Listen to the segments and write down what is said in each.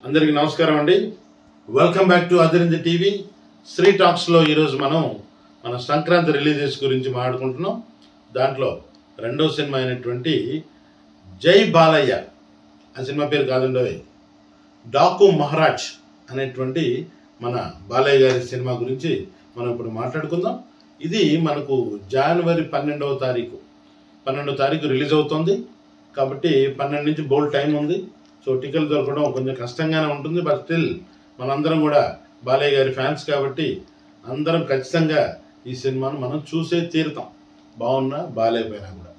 అందరికీ నమస్కారం అండి. Welcome back to Adirindi TV Shri టాక్స్లో ఈరోజు మనం మన సంక్రాంతి రిలీజెస్ గురించి మాట్లాడుకుంటున్నాం. దాంట్లో రెండో సినిమా అయినటువంటి జై బాలయ్య ఆ సినిమా పేరు కాదండి, డాకు మహారాజ్ అనేటువంటి మన బాలయ్య గారి సినిమా గురించి మనం ఇప్పుడు మాట్లాడుకుందాం. ఇది మనకు జనవరి 12వ తారీఖు రిలీజ్ అవుతుంది. కాబట్టి 12 నుంచి బోల్డ్ టైం ఉంది. సో టికెట్లు దొరకడం కొంచెం కష్టంగానే ఉంటుంది. బట్ స్టిల్ మనందరం కూడా బాలయ్య గారి ఫ్యాన్స్ కాబట్టి అందరం ఖచ్చితంగా ఈ సినిమాను మనం చూసే తీరుతాం, బాగున్నా బాలేకపోయినా కూడా.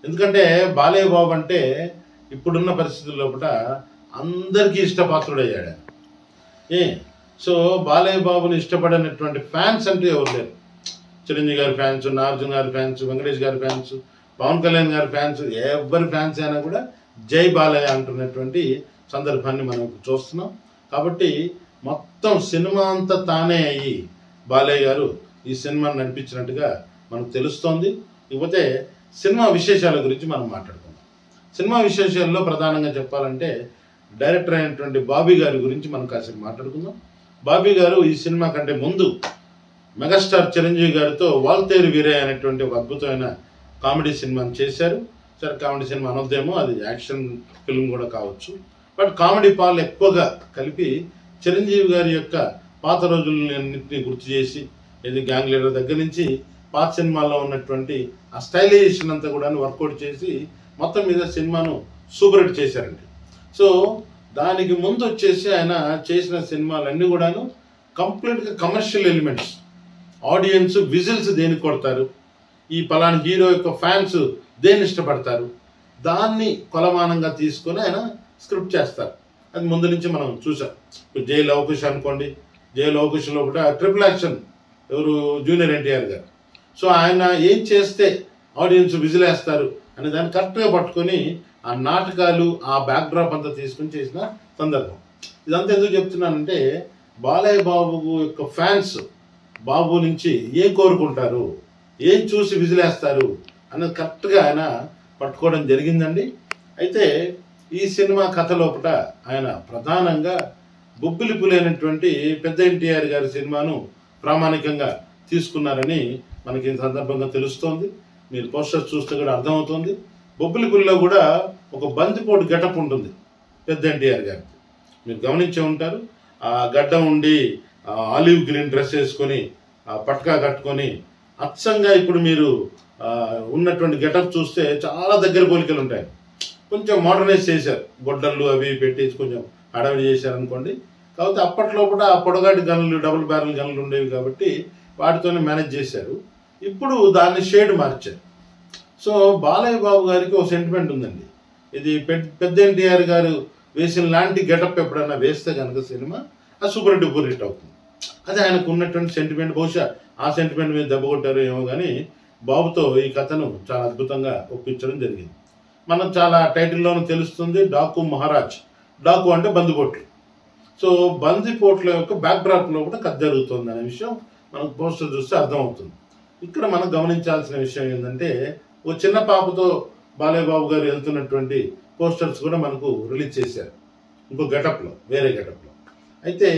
ఎందుకంటే బాలయ్య బాబు అంటే ఇప్పుడున్న పరిస్థితుల్లో కూడా అందరికీ ఇష్టపాత్రుడయ్యాడు. సో బాలయ్య బాబుని ఇష్టపడినటువంటి ఫ్యాన్స్ అంటే ఎవరు లేరు. చిరంజీవి గారి ఫ్యాన్స్, నాగార్జున గారి ఫ్యాన్స్, వెంకటేష్ గారి ఫ్యాన్స్, పవన్ కళ్యాణ్ గారి ఫ్యాన్స్, ఎవరి ఫ్యాన్స్ అయినా కూడా జై బాలయ్య అంటున్నటువంటి సందర్భాన్ని మనం చూస్తున్నాం. కాబట్టి మొత్తం సినిమా అంతా తానే అయ్యి బాలయ్య గారు ఈ సినిమాని నడిపించినట్టుగా మనకు తెలుస్తోంది. ఇకపోతే సినిమా విశేషాల గురించి మనం మాట్లాడుకుందాం. సినిమా విశేషాల్లో ప్రధానంగా చెప్పాలంటే డైరెక్టర్ అయినటువంటి బాబీ గారి గురించి మనం కాసేపు మాట్లాడుకుందాం. బాబీ గారు ఈ సినిమా కంటే ముందు మెగాస్టార్ చిరంజీవి గారితో వాల్తేరు వీరయ్య అనేటువంటి ఒక అద్భుతమైన కామెడీ సినిమాని చేశారు. సరే, కామెడీ సినిమా అనొద్దేమో, అది యాక్షన్ ఫిల్మ్ కూడా కావచ్చు. బట్ కామెడీ పాలు ఎక్కువగా కలిపి చిరంజీవి గారి యొక్క పాత రోజులన్నింటినీ గుర్తు చేసి, ఇది గ్యాంగ్ లీడర్ దగ్గర నుంచి పాత సినిమాల్లో ఉన్నటువంటి ఆ స్టైలైజేషన్ అంతా కూడా వర్కౌట్ చేసి మొత్తం మీద సినిమాను సూపర్ హిట్ చేశారండి. సో దానికి ముందు వచ్చేసి ఆయన చేసిన సినిమాలన్నీ కూడాను కంప్లీట్గా కమర్షియల్ ఎలిమెంట్స్. ఆడియన్స్ విజిల్స్ దేనికి కొడతారు, ఈ పలానా హీరో యొక్క ఫ్యాన్స్ దేన్ని ఇష్టపడతారు, దాన్ని కొలమానంగా తీసుకొని ఆయన స్క్రిప్ట్ చేస్తారు. అది ముందు నుంచి మనం చూసాం. ఇప్పుడు జై లవకుశ అనుకోండి, జై లవకుశలో కూడా ట్రిపుల్ యాక్షన్ ఎవరు, జూనియర్ ఎన్టీఆర్ గారు. సో ఆయన ఏం చేస్తే ఆడియన్స్ విజిల్ వేస్తారు అనే దాన్ని కరెక్ట్గా పట్టుకొని ఆ నాటకాలు, ఆ బ్యాక్డ్రాప్ అంతా తీసుకుని చేసిన సందర్భం. ఇదంతా ఎందుకు చెప్తున్నానంటే బాలయ్య బాబు యొక్క ఫ్యాన్స్ బాబు నుంచి ఏం కోరుకుంటారు, ఏం చూసి విజిలేస్తారు అన్నది కరెక్ట్గా ఆయన పట్టుకోవడం జరిగిందండి. అయితే ఈ సినిమా కథ లోపల ఆయన ప్రధానంగా బొబ్బిలి పులైనటువంటి పెద్ద ఎన్టీఆర్ గారి సినిమాను ప్రామాణికంగా తీసుకున్నారని మనకి ఈ సందర్భంగా తెలుస్తోంది. మీరు పోస్టర్స్ చూస్తే కూడా అర్థమవుతుంది. బొబ్బిలి పులిలో కూడా ఒక బందిపోటు గెటప్ ఉంటుంది పెద్ద ఎన్టీఆర్ గారికి. మీరు గమనించే ఉంటారు. ఆ గడ్డం ఉండి ఆలివ్ గ్రీన్ డ్రెస్ వేసుకొని పట్కా కట్టుకొని అచ్చంగా ఇప్పుడు మీరు ఉన్నటువంటి గెటప్ చూస్తే చాలా దగ్గర పోలికలు ఉంటాయి. కొంచెం మోడర్నైజ్ చేశారు, గొడ్డళ్ళు అవి పెట్టేసి కొంచెం అడవి చేశారు అనుకోండి. కాకపోతే అప్పట్లో కూడా ఆ పొడగాటి గన్నులు, డబుల్ బ్యారెల్ గన్నులు ఉండేవి కాబట్టి వాటితోనే మేనేజ్ చేశారు. ఇప్పుడు దాన్ని షేడ్ మార్చారు. సో బాలయ్య బాబు గారికి ఒక సెంటిమెంట్ ఉందండి. ఇది పెద్ద ఎన్టీఆర్ గారు వేసిన లాంటి గెటప్ ఎప్పుడైనా వేస్తే కనుక సినిమా అది సూపర్ డూపర్ హిట్ అవుతుంది. అది ఆయనకు ఉన్నటువంటి సెంటిమెంట్. బహుశా ఆ సెంటిమెంట్ మీద దెబ్బ కొట్టారు ఏమో కానీ బాబుతో ఈ కథను చాలా అద్భుతంగా ఒప్పించడం జరిగింది. మనకు చాలా టైటిల్లోనూ తెలుస్తుంది, డాకు మహారాజ్. డాకు అంటే బందిపోట్లు. సో బందిపోట్ల యొక్క బ్యాక్డ్రాప్లో కూడా కథ జరుగుతుంది అనే విషయం మనకు పోస్టర్ చూస్తే అర్థమవుతుంది. ఇక్కడ మనం గమనించాల్సిన విషయం ఏంటంటే ఓ చిన్న పాపతో బాలయ్య బాబు గారు వెళ్తున్నటువంటి పోస్టర్స్ కూడా మనకు రిలీజ్ చేశారు ఇంకో గెటప్లో, వేరే గెటప్లో. అయితే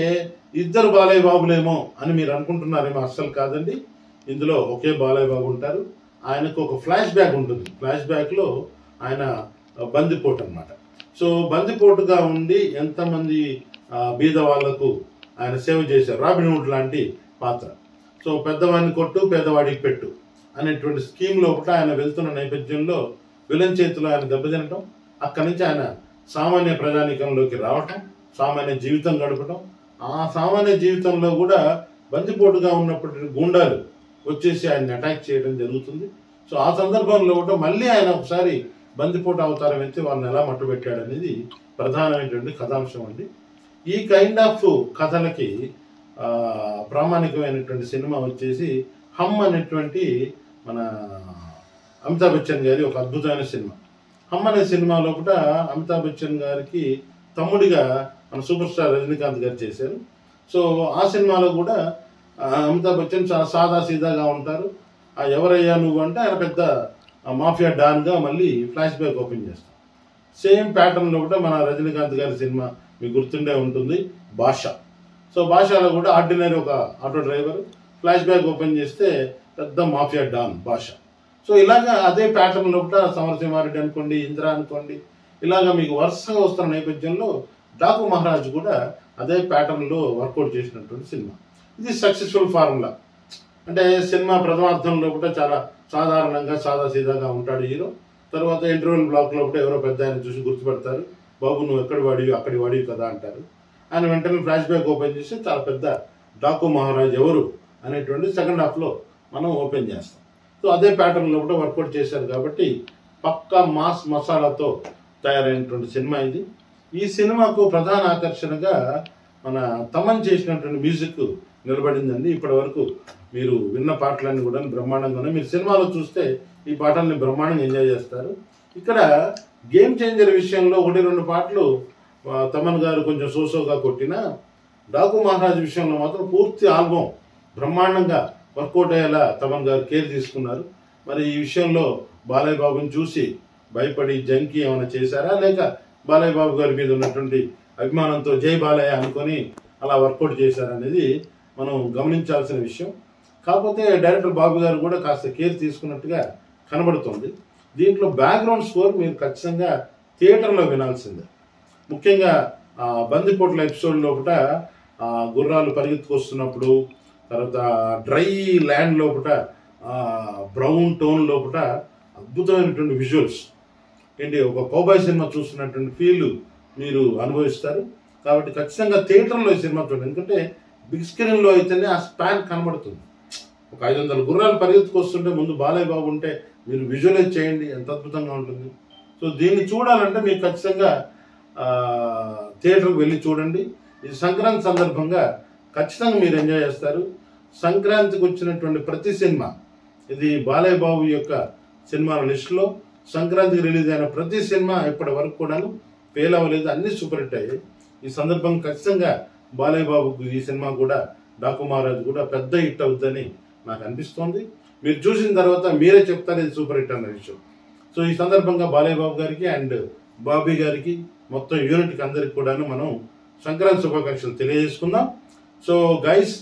ఇద్దరు బాలయ్య బాబులేమో అని మీరు అనుకుంటున్నారేమో, అస్సలు కాదండి. ఇందులో ఒకే బాలయ్య బాబు ఉంటారు. ఆయనకు ఒక ఫ్లాష్ బ్యాక్ ఉంటుంది. ఫ్లాష్ బ్యాక్లో ఆయన బందిపోటు అనమాట. సో బందిపోటుగా ఉండి ఎంతమంది బీద వాళ్లకు ఆయన సేవ చేశారు. రాబిన్ హుడ్ లాంటి పాత్ర. సో పెద్దవాడిని కొట్టు, పేదవాడికి పెట్టు అనేటువంటి స్కీమ్ లోపల ఆయన వెళ్తున్న నేపథ్యంలో విలన్ చేతిలో ఆయన దెబ్బతినటం, అక్కడి నుంచి ఆయన సామాన్య ప్రజానీకంలోకి రావటం, సామాన్య జీవితం గడపటం. ఆ సామాన్య జీవితంలో కూడా బందిపోటుగా ఉన్నప్పటి గూండాలు వచ్చేసి ఆయన్ని అటాక్ చేయడం జరుగుతుంది. సో ఆ సందర్భంలో కూడా మళ్ళీ ఆయన ఒకసారి బందిపోటు అవతారం ఎత్తి వాళ్ళని ఎలా మట్టుబెట్టాడు అనేది ప్రధానమైనటువంటి కథాంశం అండి. ఈ కైండ్ ఆఫ్ కథలకి ప్రామాణికమైనటువంటి సినిమా వచ్చేసి హమ్ అనేటువంటి మన అమితాబ్ బచ్చన్ గారి ఒక అద్భుతమైన సినిమా. హమ్ అనే సినిమాలో కూడా అమితాబ్ బచ్చన్ గారికి తమ్ముడిగా మన సూపర్ స్టార్ రజనీకాంత్ గారు చేశారు. సో ఆ సినిమాలో కూడా అమితాబ్ బచ్చన్ చాలా సాదా సీదాగా ఉంటారు. ఎవరయ్యా నువ్వు అంటే ఆయన పెద్ద మాఫియా డాన్గా మళ్ళీ ఫ్లాష్ బ్యాక్ ఓపెన్ చేస్తాం. సేమ్ ప్యాటర్న్లో కూడా మన రజనీకాంత్ గారి సినిమా మీకు గుర్తుండే ఉంటుంది భాష. సో భాషలో కూడా ఆర్డినరీ ఒక auto driver, flash back open చేస్తే పెద్ద మాఫియా డాన్ భాష. సో ఇలాగా అదే ప్యాటర్న్లో కూడా సమరసింహారెడ్డి అనుకోండి, ఇంద్ర అనుకోండి, ఇలాగా మీకు వరుసగా వస్తున్న నేపథ్యంలో డాకు మహారాజ్ కూడా అదే ప్యాటర్న్లో వర్కౌట్ చేసినటువంటి సినిమా. ఇది సక్సెస్ఫుల్ ఫార్ములా. అంటే సినిమా ప్రథమార్థంలో కూడా చాలా సాధారణంగా సాదాసీదాగా ఉంటాడు హీరో. తర్వాత ఇంటర్వెల్ బ్లాక్లో కూడా ఎవరో పెద్ద ఆయన చూసి గుర్తుపెడతారు, బాబు నువ్వు ఎక్కడి వాడివి అక్కడి వాడివి కదా అంటారు. ఆయన వెంటనే ఫ్లాష్ బ్యాక్ ఓపెన్ చేసి చాలా పెద్ద డాకు మహారాజ్ ఎవరు అనేటువంటి సెకండ్ హాఫ్లో మనం ఓపెన్ చేస్తాం. సో అదే ప్యాటర్న్లో కూడా వర్కౌట్ చేశారు కాబట్టి పక్కా మాస్ మసాలాతో తయారైనటువంటి సినిమా ఇది. ఈ సినిమాకు ప్రధాన ఆకర్షణగా మన తమన్ చేసినటువంటి మ్యూజిక్ నిలబడిందండి. ఇప్పటి వరకు మీరు విన్న పాటలన్నీ కూడా బ్రహ్మాండంగా ఉన్నాయి. మీరు సినిమాలో చూస్తే ఈ పాటల్ని బ్రహ్మాండంగా ఎంజాయ్ చేస్తారు. ఇక్కడ గేమ్ చేంజర్ విషయంలో 1-2 పాటలు తమన్ గారు కొంచెం సోసోగా కొట్టినా డాకు మహారాజ్ విషయంలో మాత్రం పూర్తి ఆల్బమ్ బ్రహ్మాండంగా వర్కౌట్ అయ్యేలా తమన్ గారు కేర్ తీసుకున్నారు. మరి ఈ విషయంలో బాలయ్య బాబుని చూసి భయపడి జంకి ఏమైనా చేశారా, లేక బాలయ్య బాబు గారి మీద ఉన్నటువంటి అభిమానంతో జై బాలయ్య అనుకొని అలా వర్కౌట్ చేశారనేది మనం గమనించాల్సిన విషయం. కాకపోతే డైరెక్టర్ బాబు గారు కూడా కాస్త కేర్ తీసుకున్నట్టుగా కనబడుతుంది. దీంట్లో బ్యాక్గ్రౌండ్ స్కోర్ మీరు ఖచ్చితంగా థియేటర్లో వినాల్సిందే. ముఖ్యంగా బందిపోట్ల ఎపిసోడ్ లోపల గుర్రాలు పరిగెత్తుకొస్తున్నప్పుడు, తర్వాత డ్రై ల్యాండ్ లోపల బ్రౌన్ టోన్ లోపల అద్భుతమైనటువంటి విజువల్స్ ఏంటి, ఒక కౌబాయ్ సినిమా చూస్తున్నటువంటి ఫీల్ మీరు అనుభవిస్తారు. కాబట్టి ఖచ్చితంగా థియేటర్లో ఈ సినిమా చూడండి. ఎందుకంటే బిగ్ స్క్రీన్లో అయితేనే ఆ స్పాన్ కనబడుతుంది. ఒక 500 గుర్రాలు పరిగెత్తుకొస్తుంటే ముందు బాలయ్య బాబు ఉంటే మీరు విజువలైజ్ చేయండి, ఎంత అద్భుతంగా ఉంటుంది. సో దీన్ని చూడాలంటే మీరు ఖచ్చితంగా థియేటర్కి వెళ్ళి చూడండి. ఇది సంక్రాంతి సందర్భంగా ఖచ్చితంగా మీరు ఎంజాయ్ చేస్తారు. సంక్రాంతికి వచ్చినటువంటి ప్రతి సినిమా, ఇది బాలయ్య బాబు యొక్క సినిమాల లిస్టులో సంక్రాంతికి రిలీజ్ అయిన ప్రతి సినిమా ఇప్పటి వరకు కూడాను ఫెయిల్ అవ్వలేదు, అన్ని సూపర్ హిట్ అయ్యాయి. ఈ సందర్భంగా ఖచ్చితంగా బాలయ్య బాబుకు ఈ సినిమా కూడా డాకు మహారాజ్ కూడా పెద్ద హిట్ అవుతుందని నాకు అనిపిస్తోంది. మీరు చూసిన తర్వాత మీరే చెప్తారు ఇది సూపర్ హిట్ అన్న విషయం. సో ఈ సందర్భంగా బాలయ్య బాబు గారికి అండ్ బాబీ గారికి మొత్తం యూనిట్కి అందరికి కూడాను మనం సంక్రాంతి శుభాకాంక్షలు తెలియజేసుకుందాం. సో గైస్,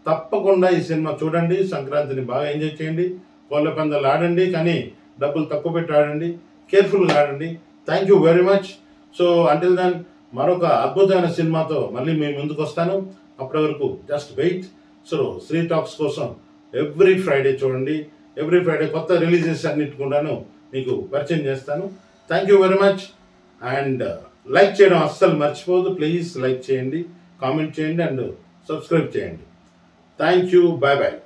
తప్పకుండా ఈ సినిమా చూడండి, సంక్రాంతిని బాగా ఎంజాయ్ చేయండి, కోళ్ళ పందాలు ఆడండి, కానీ డబ్బులు తక్కువ పెట్టి ఆడండి, కేర్ఫుల్గా ఆడండి. Thank you very much. So until then మరొక అద్భుతమైన సినిమాతో మళ్ళీ మీ ముందుకు వస్తాను. అప్పటి వరకు just wait. So Sri talks కోసం ఎవ్రీ ఫ్రైడే చూడండి. ఎవ్రీ ఫ్రైడే కొత్త రిలీజెస్ అన్నిటి కూడాను మీకు పరిచయం చేస్తాను. Thank you very much. And like చేయడం అస్సలు మర్చిపోవద్దు. ప్లీజ్ లైక్ చేయండి, కామెంట్ చేయండి అండ్ సబ్స్క్రైబ్ చేయండి. Thank you. Bye bye.